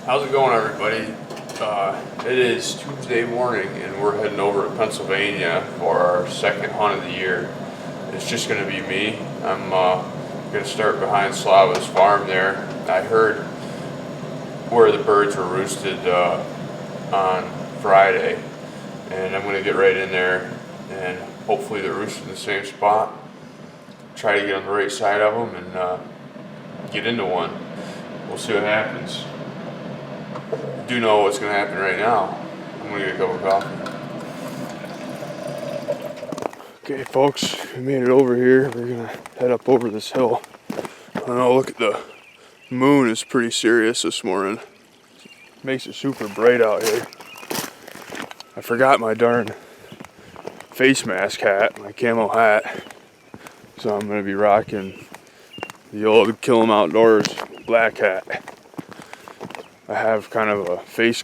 How's it going, everybody? It is Tuesday morning and we're heading over to Pennsylvania for our second hunt of the year. It's just going to be me. I'm going to start behind Slava's farm there. I heard where the birds were roosted on Friday, and I'm going to get right in there and hopefully they're roosted in the same spot. Try to get on the right side of them and get into one. We'll see what happens. I do know what's going to happen right now. I'm going to get a cup of coffee. Okay, folks, we made it over here. We're going to head up over this hill. I don't know, look at the moon is pretty serious this morning. Makes it super bright out here. I forgot my darn face mask hat, my camo hat. So I'm going to be rocking the old Kill 'Em Outdoors black hat. I have kind of a face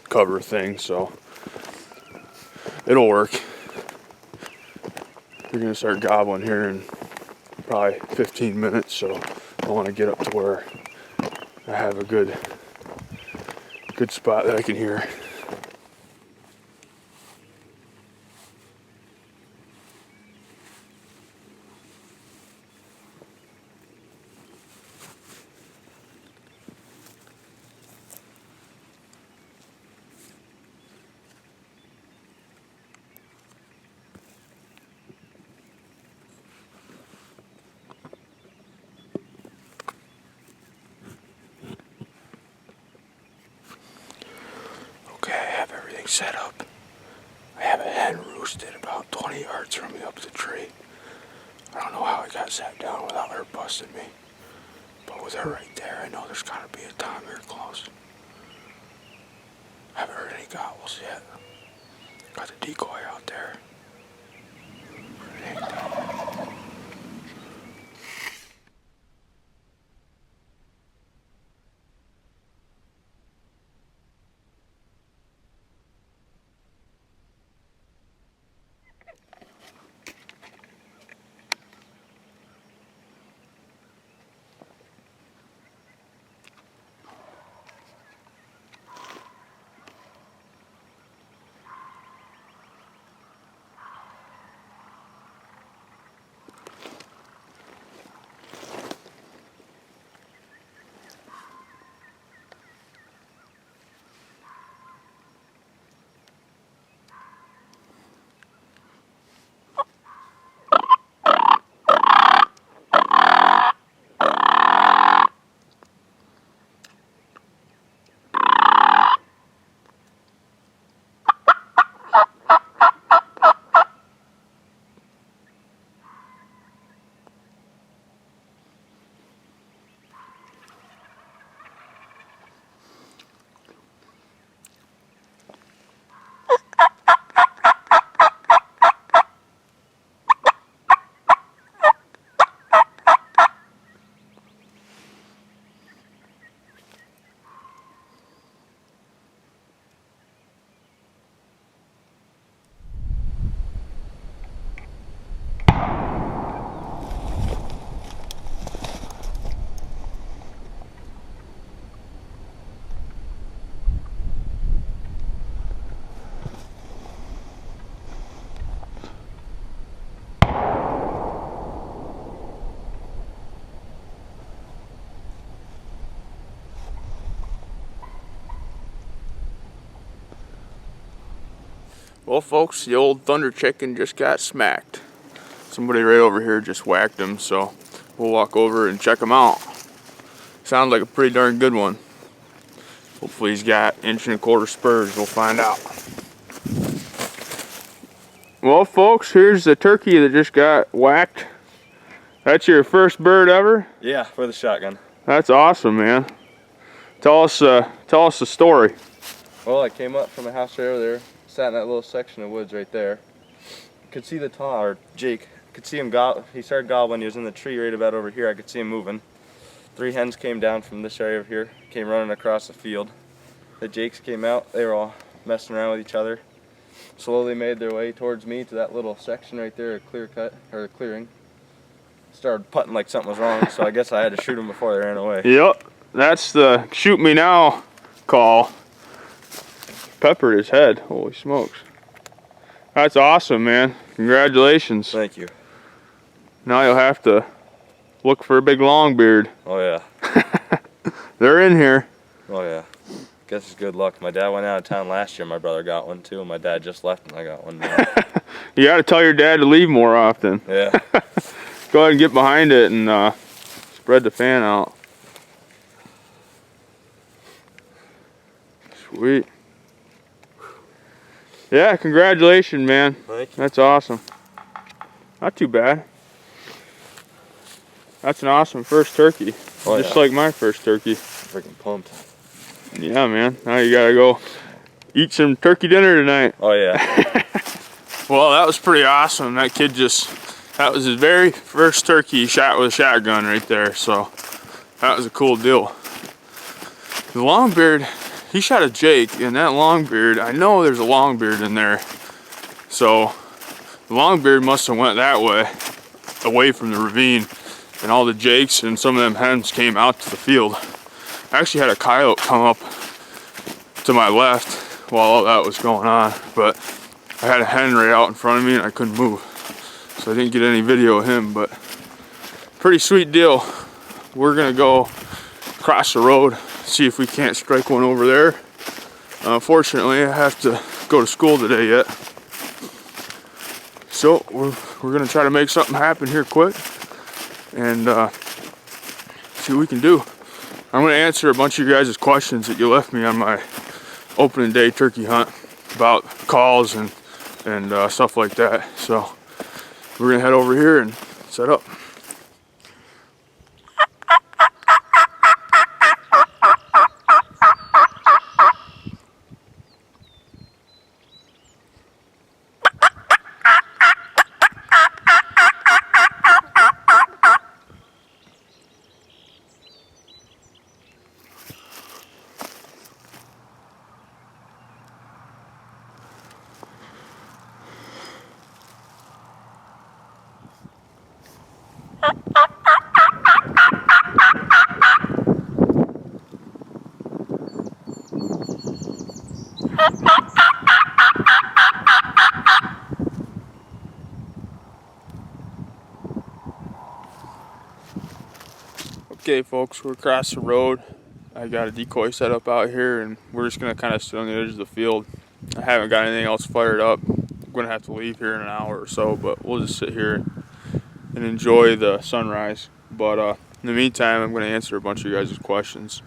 cover thing, so it'll work. We're gonna start gobbling here in probably 15 minutes, so I want to get up to where I have a good spot that I can hear. Okay, I have everything set up. I have a hen roosted about 20 yards from me up the tree. I don't know how I got sat down without her busting me. But with her right there, I know there's gotta be a tom here close. I haven't heard any gobbles yet. Got the decoy out there. It ain't done. Well, folks, the old thunder chicken just got smacked. Somebody right over here just whacked him, so we'll walk over and check him out. Sounds like a pretty darn good one. Hopefully he's got 1¼ inch spurs. We'll find out. Well, folks, here's the turkey that just got whacked. That's your first bird ever? Yeah, for the shotgun. That's awesome, man. Tell us the story. Well, I came up from the house right over there, sat in that little section of woods right there. Could see the Tom, or Jake, could see him he started gobbling. He was in the tree right about over here. I could see him moving. 3 hens came down from this area over here, came running across the field. The Jakes came out. They were all messing around with each other. Slowly made their way towards me to that little section right there, a clear cut, or a clearing. Started putting like something was wrong, so I guess I had to shoot them before they ran away. Yep. that's the shoot me now call. Peppered his head. Holy smokes. That's awesome, man. Congratulations. Thank you. Now you'll have to look for a big long beard. Oh yeah. They're in here. Oh yeah. Guess it's good luck. My dad went out of town last year. My brother got one too. And my dad just left and I got one now. You gotta tell your dad to leave more often. Yeah. Go ahead and get behind it and spread the fan out. Sweet. Yeah, congratulations, man. Thank you. That's awesome. Not too bad. That's an awesome first turkey. Oh, Just yeah. like my first turkey. Freaking pumped. Yeah, man. Now you gotta go eat some turkey dinner tonight. Oh yeah. Well, that was pretty awesome. That kid that was his very first turkey he shot with a shotgun right there. So that was a cool deal. The longbeard, he shot a Jake, and that longbeard, I know there's a longbeard in there. So the longbeard must have went that way, away from the ravine, and all the Jakes and some of them hens came out to the field. I actually had a coyote come up to my left while all that was going on, but I had a hen right out in front of me and I couldn't move. So I didn't get any video of him, but pretty sweet deal. We're gonna go across the road, see if we can't strike one over there. Unfortunately, I have to go to school today yet. So we're gonna try to make something happen here quick and see what we can do. I'm gonna answer a bunch of you guys' questions that you left me on my opening day turkey hunt about calls and stuff like that. So we're gonna head over here and set up. Okay folks, we're across the road. I got a decoy set up out here and we're just gonna kind of sit on the edge of the field. I haven't got anything else fired up. I'm gonna have to leave here in an hour or so, but we'll just sit here and enjoy the sunrise. But in the meantime, I'm gonna answer a bunch of you guys' questions.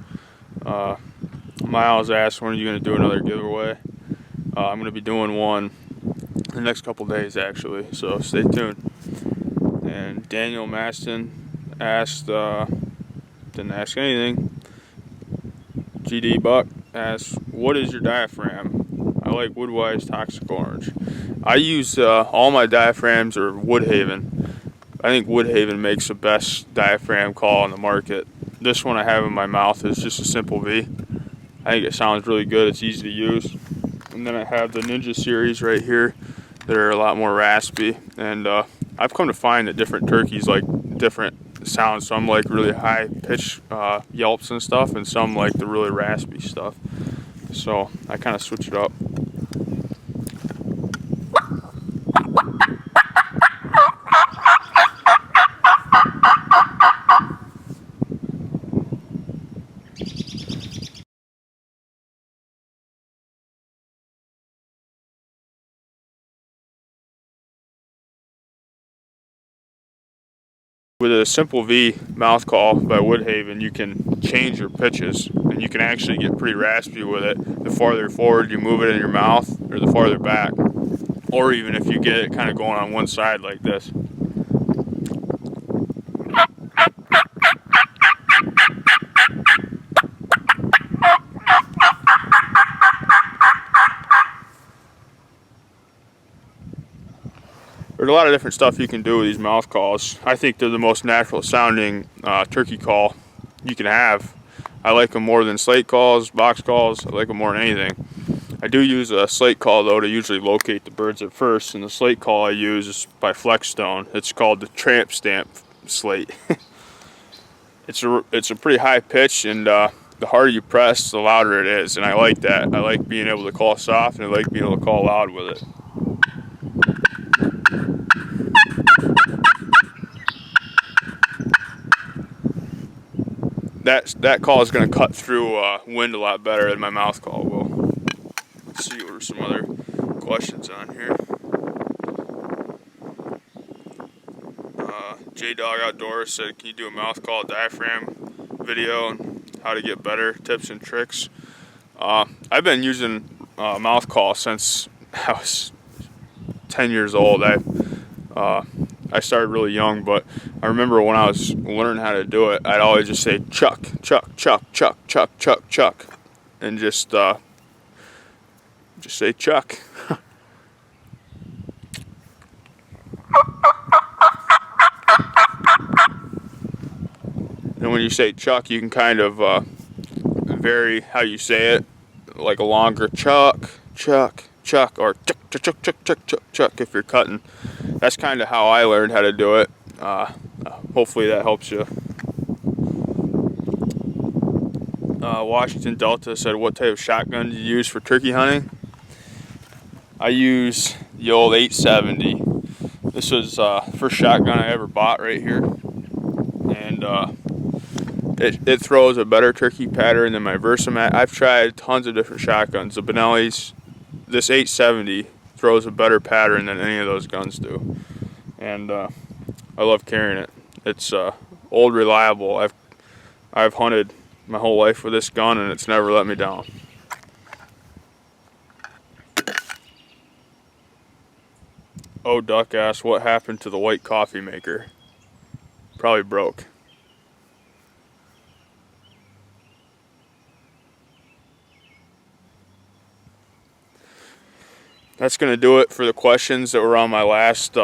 Miles asked, when are you gonna do another giveaway? I'm gonna be doing one the next couple days actually, so stay tuned. And Daniel Maston asked, didn't ask anything. GD Buck asks, what is your diaphragm? I like Woodwise Toxic Orange. I use all my diaphragms are Woodhaven. I think Woodhaven makes the best diaphragm call on the market. This one I have in my mouth is just a Simple V. I think it sounds really good. It's easy to use. And then I have the Ninja series right here that are a lot more raspy. And I've come to find that different turkeys like different sounds. Some like really high pitch yelps and stuff, and some like the really raspy stuff. So I kind of switch it up. With a Simple V mouth call by Woodhaven, you can change your pitches and you can actually get pretty raspy with it. The farther forward you move it in your mouth or the farther back, or even if you get it kind of going on one side like this. There's a lot of different stuff you can do with these mouth calls. I think they're the most natural sounding turkey call you can have. I like them more than slate calls, box calls. I like them more than anything. I do use a slate call though to usually locate the birds at first, and the slate call I use is by Flexstone. It's called the Tramp Stamp Slate. it's a pretty high pitch, and the harder you press, the louder it is, and I like that. I like being able to call soft, and I like being able to call loud with it. That call is going to cut through wind a lot better than my mouth call will. Let's see what are some other questions on here. J-Dog Outdoors said, can you do a mouth call diaphragm video and how to get better tips and tricks? I've been using mouth call since I was 10 years old. I started really young, but I remember when I was learning how to do it, I'd always just say chuck, chuck, chuck, chuck, chuck, chuck, chuck, and just say chuck. And when you say chuck, you can kind of vary how you say it, like a longer chuck, chuck, chuck, or chuck, chuck, chuck, chuck, chuck, chuck, chuck if you're cutting. That's kind of how I learned how to do it. Hopefully that helps you. Washington Delta said, what type of shotgun do you use for turkey hunting? I use the old 870. This was the first shotgun I ever bought right here. And it throws a better turkey pattern than my Versamat. I've tried tons of different shotguns. The Benelli's, this 870 throws a better pattern than any of those guns do. And I love carrying it. It's old, reliable. I've hunted my whole life with this gun, and it's never let me down. Oh, Duck asked, what happened to the white coffee maker? Probably broke. That's going to do it for the questions that were on my last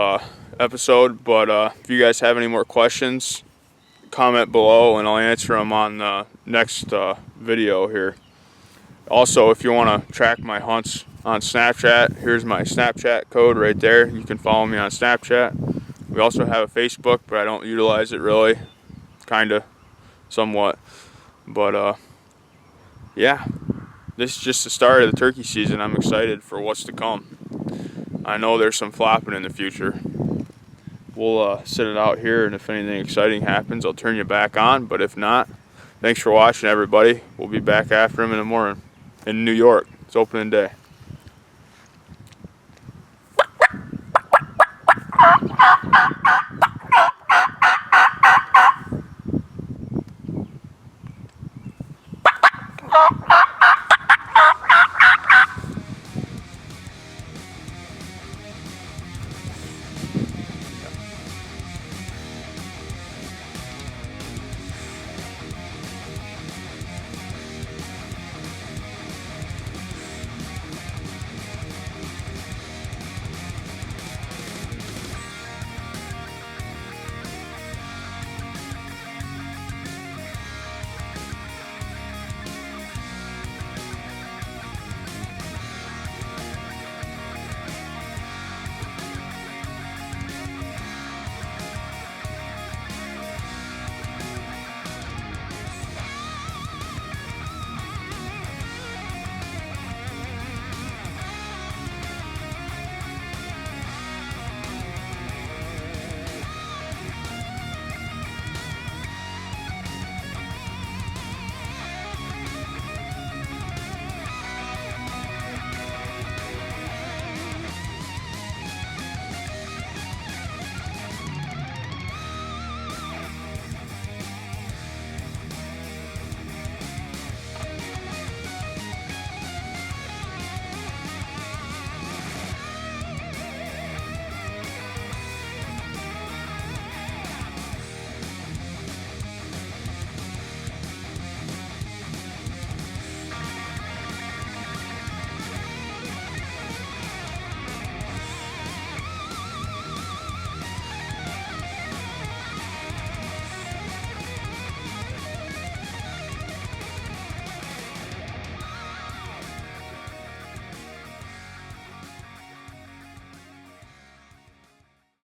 episode. But if you guys have any more questions, comment below and I'll answer them on the next video here. Also, if you want to track my hunts on Snapchat, here's my Snapchat code right there. You can follow me on Snapchat. We also have a Facebook, but I don't utilize it really. Kinda, somewhat. But yeah. This is just the start of the turkey season. I'm excited for what's to come. I know there's some flopping in the future. We'll sit it out here, and if anything exciting happens, I'll turn you back on. But if not, thanks for watching, everybody. We'll be back after him in the morning in New York. It's opening day.